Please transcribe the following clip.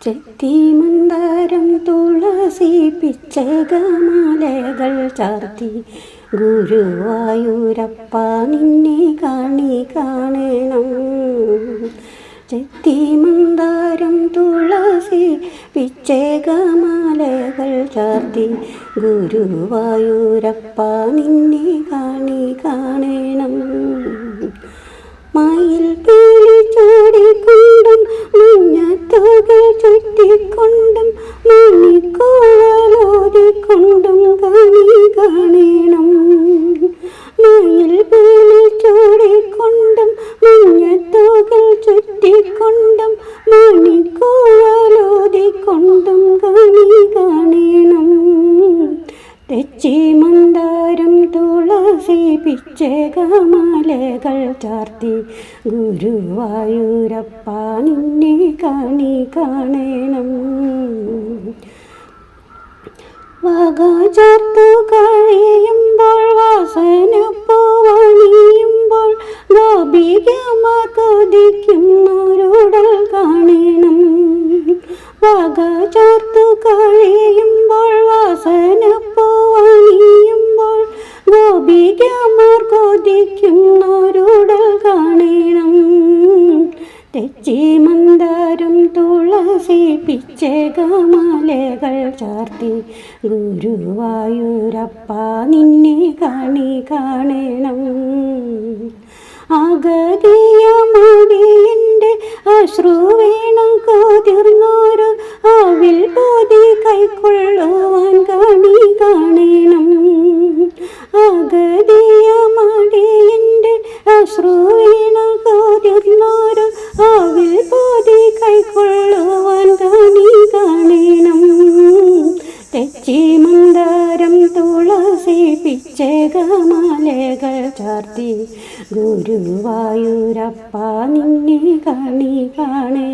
ചെത്തിമന്ദാരം തുളസി പിച്ചകമാലകൾ ചാർത്തി ഗുരുവായൂരപ്പ നിന്നെ കാണണം. ചെത്തിമന്ദാരം തുളസി പിച്ചകമാലകൾ ചാർത്തി ഗുരുവായൂരപ്പ നിന്നെ കാണണം. മയിൽ പീലി ചൂടിക്കൊണ്ടും മഞ്ഞത്തോകൾ ചുറ്റിക്കൊണ്ടും മണിക്കോഴലോതിക്കൊണ്ടും കാണണം. മയിൽ പീലി ചൂടിക്കൊണ്ടും മഞ്ഞത്തോകൾ ചുറ്റിക്കൊണ്ടും മണിക്കോഴലോതിക്കൊണ്ടും കാണണം. തെച്ചിമന്ദാരം തുളസി പിച്ചകമാലകൾ ചാർത്തി ഗുരുവായൂരപ്പ നിന്നെ കാണണം. വക ചേർത്തു കഴിയുമ്പോൾ വാസനപ്പൂവണിയുമ്പോൾ ഗോപികമാർ കൊതിക്കുന്നൊരുടൽ കാണണം. വക ചേർത്തു കഴിയുമ്പോൾ വാസനപ്പൂവണിയുമ്പോൾ ഗോപികമാർ കൊതിക്കുന്നൊരുടൽ കാണണം. തെച്ചിമന്ദാരം തുളസി പിച്ചകമാലകൾ ചാർത്തി ഗുരുവായൂരപ്പ നിന്നെ കാണണം. അഗതിയ മടിയൻ്റെ അശ്രുവേണ കൊതിർന്നൊരു ആവിൽ പോതി കൈക്കൊള്ളുവാൻ കാണണം. അഗതിയ മടിയൻ്റെ അശ്രുവേണ കൊതിർന്നൊരു ആവിൽ പോതി കൈക്കൊള്ളുവാൻ കാണണം. തെച്ചിമന്ദാരം തുളസി പിച്ചകമാലകൾ ചാർത്തി ഗുരുവായൂരപ്പ നിന്നെ കാണണം.